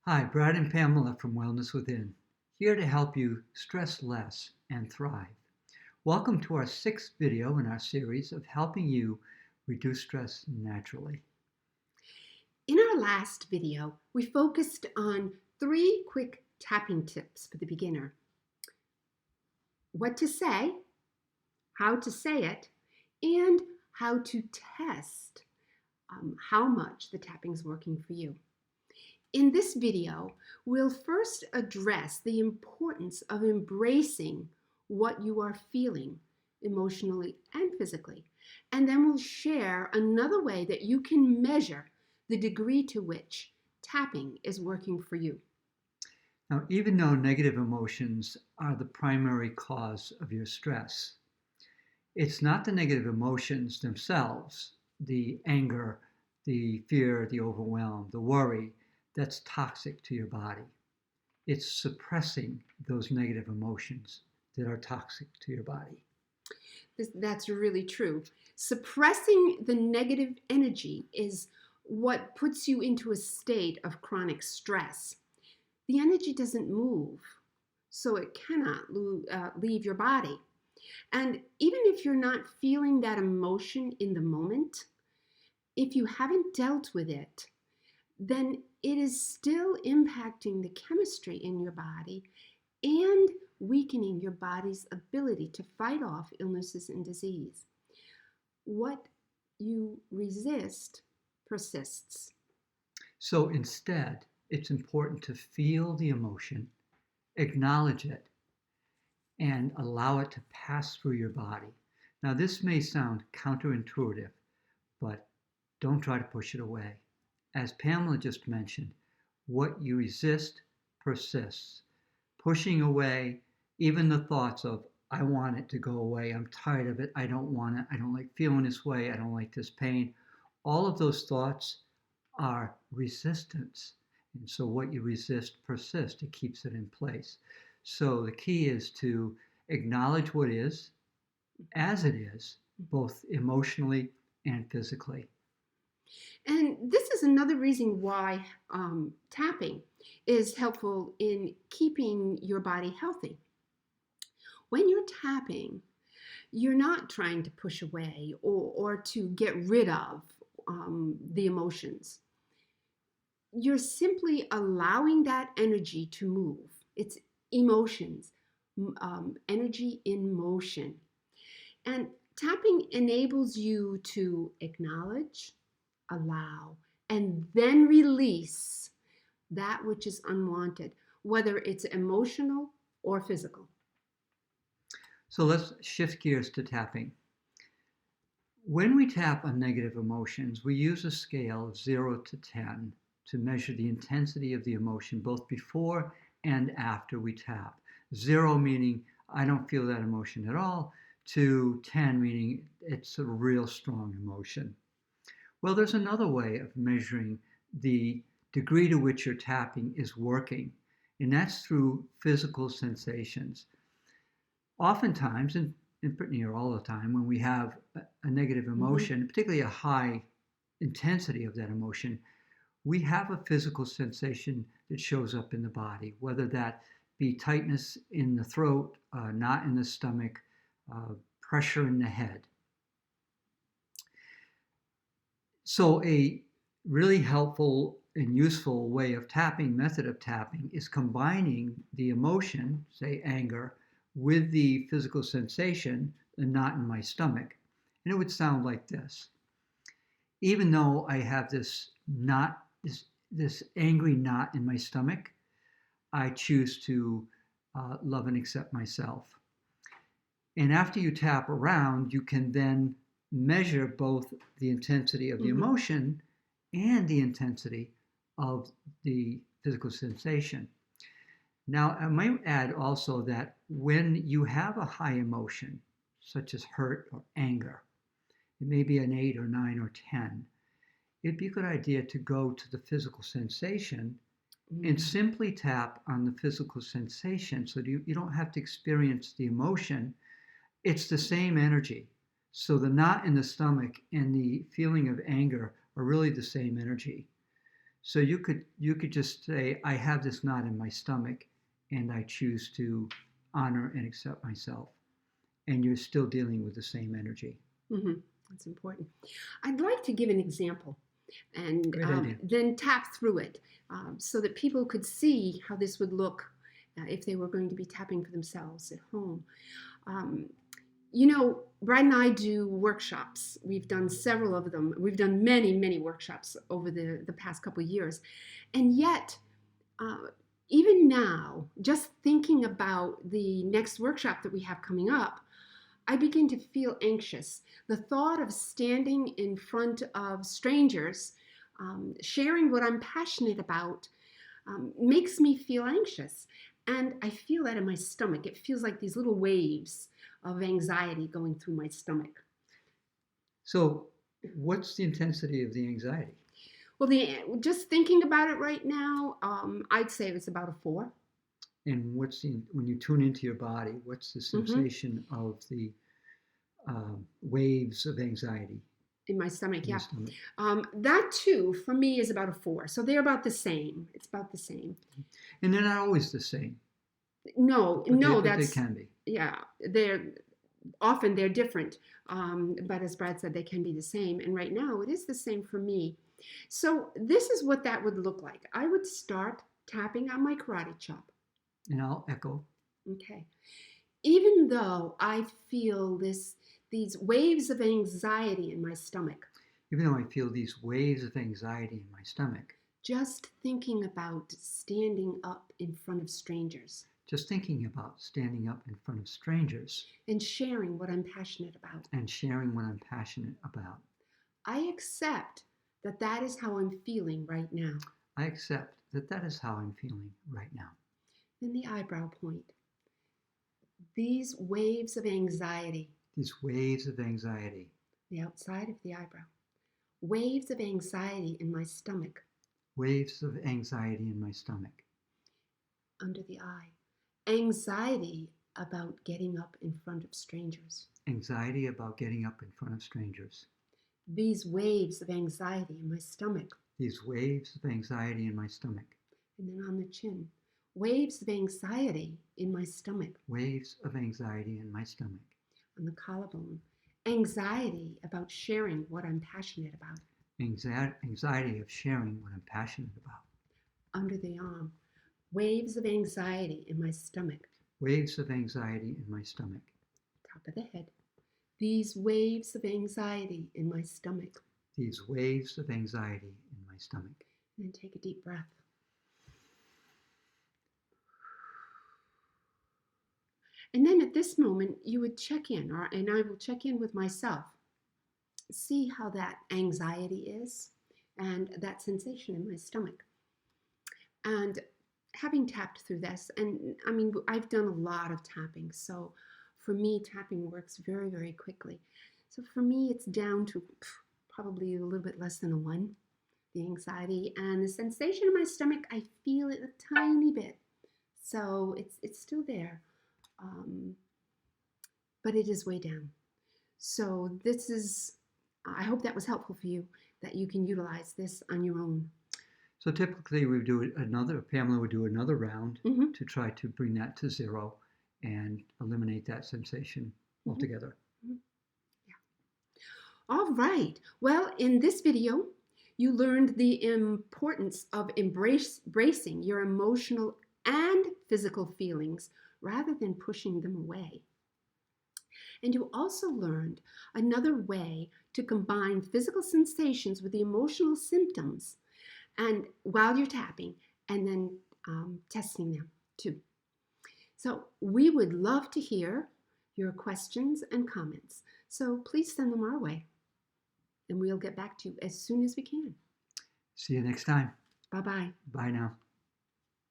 Hi, Brad and Pamela from Wellness Within, here to help you stress less and thrive. Welcome to our sixth video in our series of helping you reduce stress naturally. In our last video, we focused on 3 quick tapping tips for the beginner. What to say, how to say it, and how to test how much the tapping is working for you. In this video, we'll first address the importance of embracing what you are feeling emotionally and physically. And then we'll share another way that you can measure the degree to which tapping is working for you. Now, even though negative emotions are the primary cause of your stress, it's not the negative emotions themselves, the anger, the fear, the overwhelm, the worry, that's toxic to your body. It's suppressing those negative emotions that are toxic to your body. That's really true. Suppressing the negative energy is what puts you into a state of chronic stress. The energy doesn't move, so it cannot leave your body. And even if you're not feeling that emotion in the moment, if you haven't dealt with it, then it is still impacting the chemistry in your body and weakening your body's ability to fight off illnesses and disease. What you resist persists. So instead, it's important to feel the emotion, acknowledge it, and allow it to pass through your body. Now, this may sound counterintuitive, but don't try to push it away. As Pamela just mentioned, what you resist persists. Pushing away even the thoughts of, I want it to go away, I'm tired of it, I don't want it, I don't like feeling this way, I don't like this pain. All of those thoughts are resistance. And so what you resist persists. It keeps it in place. So the key is to acknowledge what is as it is, both emotionally and physically. And this is another reason why tapping is helpful in keeping your body healthy. When you're tapping, you're not trying to push away or to get rid of the emotions. You're simply allowing that energy to move. It's emotions, energy in motion. And tapping enables you to acknowledge, allow, and then release that which is unwanted, whether it's emotional or physical. So let's shift gears to tapping. When we tap on negative emotions, we use a scale of 0 to 10 to measure the intensity of the emotion both before and after we tap. 0 meaning I don't feel that emotion at all, to 10 meaning it's a real strong emotion. Well, there's another way of measuring the degree to which your tapping is working, and that's through physical sensations. Oftentimes, and pretty near all the time, when we have a negative emotion, particularly a high intensity of that emotion, we have a physical sensation that shows up in the body, whether that be tightness in the throat, knot in the stomach, pressure in the head. So a really helpful and useful way of tapping, method of tapping, is combining the emotion, say anger, with the physical sensation, the knot in my stomach. And it would sound like this. Even though I have this knot, this angry knot in my stomach, I choose to love and accept myself. And after you tap around, you can then measure both the intensity of the emotion and the intensity of the physical sensation. Now, I might add also that when you have a high emotion, such as hurt or anger, it may be an 8 or 9 or 10, it'd be a good idea to go to the physical sensation and simply tap on the physical sensation so you don't have to experience the emotion. It's the same energy. So the knot in the stomach and the feeling of anger are really the same energy. So you could just say, I have this knot in my stomach, and I choose to honor and accept myself, and you're still dealing with the same energy. Hmm. That's important. I'd like to give an example and Great idea. then tap through it so that people could see how this would look if they were going to be tapping for themselves at home. Um, Brad and I do workshops. We've done several of them. We've done many, many workshops over the past couple of years. And yet, uh, even now, just thinking about the next workshop that we have coming up, I begin to feel anxious. The thought of standing in front of strangers, sharing what I'm passionate about, makes me feel anxious. And I feel that in my stomach. It feels like these little waves of anxiety going through my stomach. So, what's the intensity of the anxiety? Well, just thinking about it right now, I'd say it's about a 4. And when you tune into your body, what's the Hmm. sensation of the waves of anxiety In my stomach, in the yeah. stomach? That too, for me, is about a 4. So they're about the same. It's about the same. And they're not always the same, No, but no, they that's, can be. yeah, they're different. But as Brad said, they can be the same. And right now, it is the same for me. So this is what that would look like. I would start tapping on my karate chop. And I'll echo. Okay. Even though I feel these waves of anxiety in my stomach, Even though I feel these waves of anxiety in my stomach, just thinking about standing up in front of strangers just thinking about standing up in front of strangers and sharing what I'm passionate about, and sharing what I'm passionate about, I accept that that is how I'm feeling right now. I accept that that is how I'm feeling right now. Then the eyebrow point. These waves of anxiety, These waves of anxiety, the outside of the eyebrow, waves of anxiety in my stomach, waves of anxiety in my stomach, under the eye, anxiety about getting up in front of strangers. anxiety about getting up in front of strangers, These waves of anxiety in my stomach, these waves of anxiety in my stomach, and then on the chin, waves of anxiety in my stomach, waves of anxiety in my stomach, on the collarbone, anxiety about sharing what I'm passionate about, anxiety of sharing what I'm passionate about, under the arm, waves of anxiety in my stomach, waves of anxiety in my stomach, top of the head, these waves of anxiety in my stomach. these waves of anxiety in my stomach. And then take a deep breath. And then at this moment, you would check in, and I will check in with myself, see how that anxiety is and that sensation in my stomach. And having tapped through this, and I mean, I've done a lot of tapping, so for me, tapping works very, very quickly. So for me, it's down to probably a little bit less than a 1, the anxiety. And the sensation in my stomach, I feel it a tiny bit. So it's still there, but it is way down. So this is, I hope that was helpful for you, that you can utilize this on your own. So typically Pamela would do another round Mm-hmm. to try to bring that to 0 and eliminate that sensation altogether. Mm-hmm. Yeah. All right. Well, in this video, you learned the importance of embracing your emotional and physical feelings rather than pushing them away. And you also learned another way to combine physical sensations with the emotional symptoms, and while you're tapping, and then testing them too. So we would love to hear your questions and comments. So please send them our way, and we'll get back to you as soon as we can. See you next time. Bye-bye. Bye now.